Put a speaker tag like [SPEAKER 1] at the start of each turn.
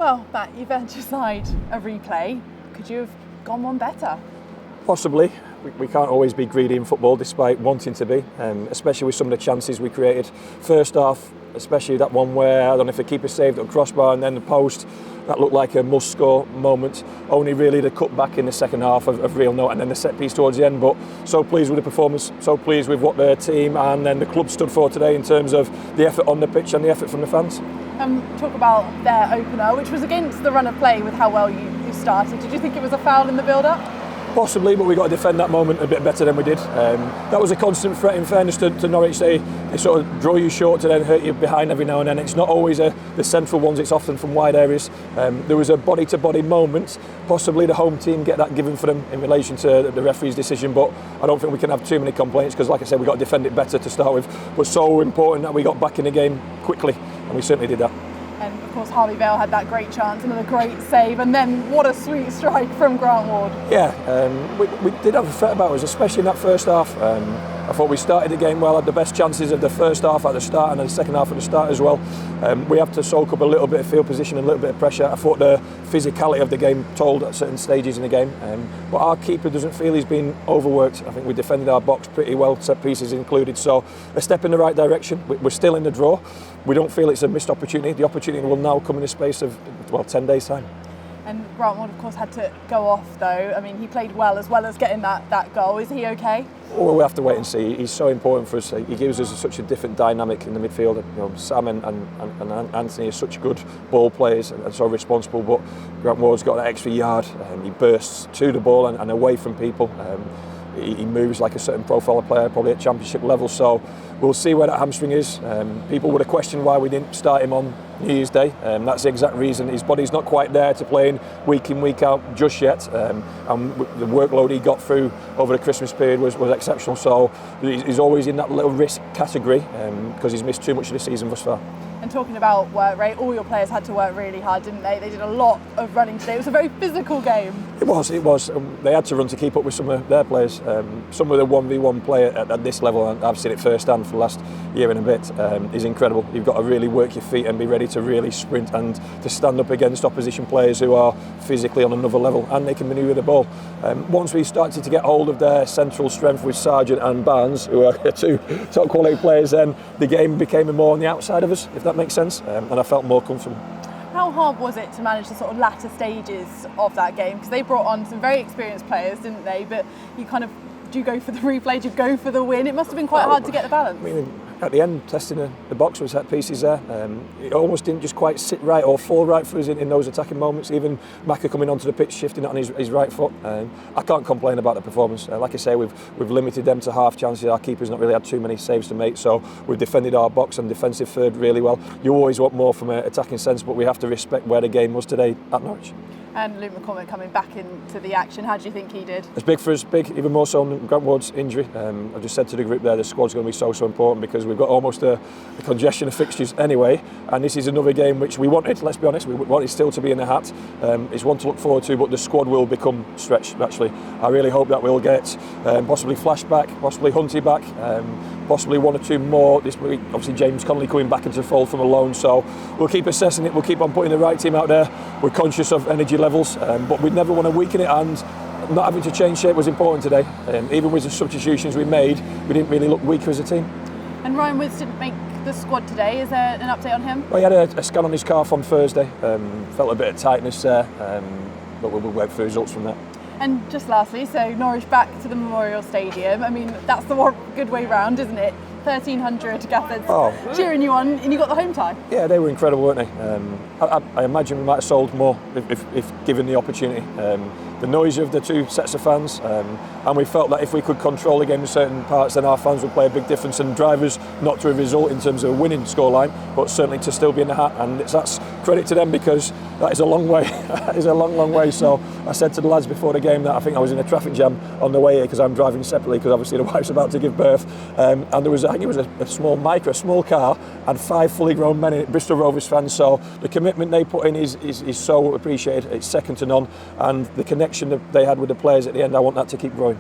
[SPEAKER 1] Well, Matt, you've earned your side a replay. Could you have gone one better?
[SPEAKER 2] Possibly. We can't always be greedy in football despite wanting to be, especially with some of the chances we created. First half, especially that one where, I don't know if the keeper saved it at crossbar and then the post, that looked like a must-score moment. Only really the cut back in the second half of real note, and then the set piece towards the end. But so pleased with the performance, so pleased with what the team and then the club stood for today in terms of the effort on the pitch and the effort from the fans.
[SPEAKER 1] Talk about their opener, which was against the run of play with how well you started. Did you think it was a foul in the build-up?
[SPEAKER 2] Possibly, but we got to defend that moment a bit better than we did. That was a constant threat, in fairness to Norwich. They sort of draw you short to then hurt you behind every now and then. It's not always the central ones, it's often from wide areas. There was a body-to-body moment. Possibly the home team get that given for them in relation to the referee's decision, but I don't think we can have too many complaints because, like I said, we got to defend it better to start with. But so important that we got back in the game quickly, and we certainly did that.
[SPEAKER 1] And of course Harvey Vale had that great chance, another great save, and then what a sweet strike from Grant Ward.
[SPEAKER 2] Yeah, we did have a threat about us, especially in that first half. I thought we started the game well, had the best chances of the first half at the start and then the second half at the start as well. We have to soak up a little bit of field position and a little bit of pressure. I thought the physicality of the game told at certain stages in the game, but our keeper doesn't feel he's been overworked. I think we defended our box pretty well, set pieces included, so a step in the right direction. We're still in the draw. We don't feel it's a missed opportunity. The opportunity will now come in the space of 10 days' time.
[SPEAKER 1] And Grant Ward, of course, had to go off though. I mean, he played well as getting that goal. Is he okay?
[SPEAKER 2] Well, we have to wait and see. He's so important for us. He gives us such a different dynamic in the midfield. You know, Sam and Anthony are such good ball players and so responsible, but Grant Ward's got that extra yard. He bursts to the ball and away from people. He moves like a certain profile of player, probably at championship level, so we'll see where that hamstring is. People would have questioned why we didn't start him on New Year's Day. That's the exact reason. His body's not quite there to play in, week out just yet, and the workload he got through over the Christmas period was exceptional, so he's always in that little risk category because he's missed too much of the season thus far.
[SPEAKER 1] And talking about work rate, all your players had to work really hard, didn't they? They did a lot of running today. It was a very physical game. It was.
[SPEAKER 2] They had to run to keep up with some of their players. Some of the 1v1 play at this level, and I've seen it firsthand for the last year and a bit, is incredible. You've got to really work your feet and be ready to really sprint and to stand up against opposition players who are physically on another level and they can manoeuvre the ball. Once we started to get hold of their central strength with Sargent and Barnes, who are two top quality players, then the game became more on the outside of us, if that makes sense, and I felt more comfortable.
[SPEAKER 1] How hard was it to manage the sort of latter stages of that game? Because they brought on some very experienced players, didn't they? But do you go for the replay? Do you go for the win? It must have been quite hard to get the balance.
[SPEAKER 2] I mean, at the end, testing the box with set pieces there, it almost didn't just quite sit right or fall right for us in those attacking moments. Even Maka coming onto the pitch, shifting it on his right foot. I can't complain about the performance. Like I say, we've limited them to half chances. Our keeper's not really had too many saves to make, so we've defended our box and defensive third really well. You always want more from an attacking sense, but we have to respect where the game was today at Norwich.
[SPEAKER 1] And Luke McCormick coming back into the action, how do you think he did?
[SPEAKER 2] It's big for us, even more so than Grant Ward's injury. I just said to the group there, the squad's going to be so important because we've got almost a congestion of fixtures anyway, and this is another game which we wanted, let's be honest, we wanted still to be in the hat. It's one to look forward to, but the squad will become stretched actually. I really hope that we'll get possibly Flashback, possibly Hunty back, possibly one or two more this week. Obviously James Connolly coming back into the fold from a loan, so we'll keep assessing it, we'll keep on putting the right team out there. We're conscious of energy levels, but we never want to weaken it, and not having to change shape was important today. Even with the substitutions we made, we didn't really look weaker as a team.
[SPEAKER 1] And Ryan Woods didn't make the squad today. Is there an update on him?
[SPEAKER 2] Well, he had a scan on his calf on Thursday. Felt a bit of tightness there, but we'll wait for the results from that.
[SPEAKER 1] And just lastly, so Norwich back to the Memorial Stadium. I mean, that's the good way round, isn't it? 1,300 Gaffers cheering you on, and you got the home tie.
[SPEAKER 2] Yeah, they were incredible, weren't they? I imagine we might have sold more if given the opportunity. The noise of the two sets of fans, and we felt that if we could control the game in certain parts, then our fans would play a big difference, and drivers not to a result in terms of a winning scoreline, but certainly to still be in the hat, and that's credit to them because that is a long way. That is a long way. So I said to the lads before the game that I think I was in a traffic jam on the way here because I'm driving separately because obviously the wife's about to give birth, and there was I think it was a small car and 5 fully grown men in it, Bristol Rovers fans, so the commitment they put in is so appreciated. It's second to none, and the connection that they had with the players at the end, I want that to keep growing.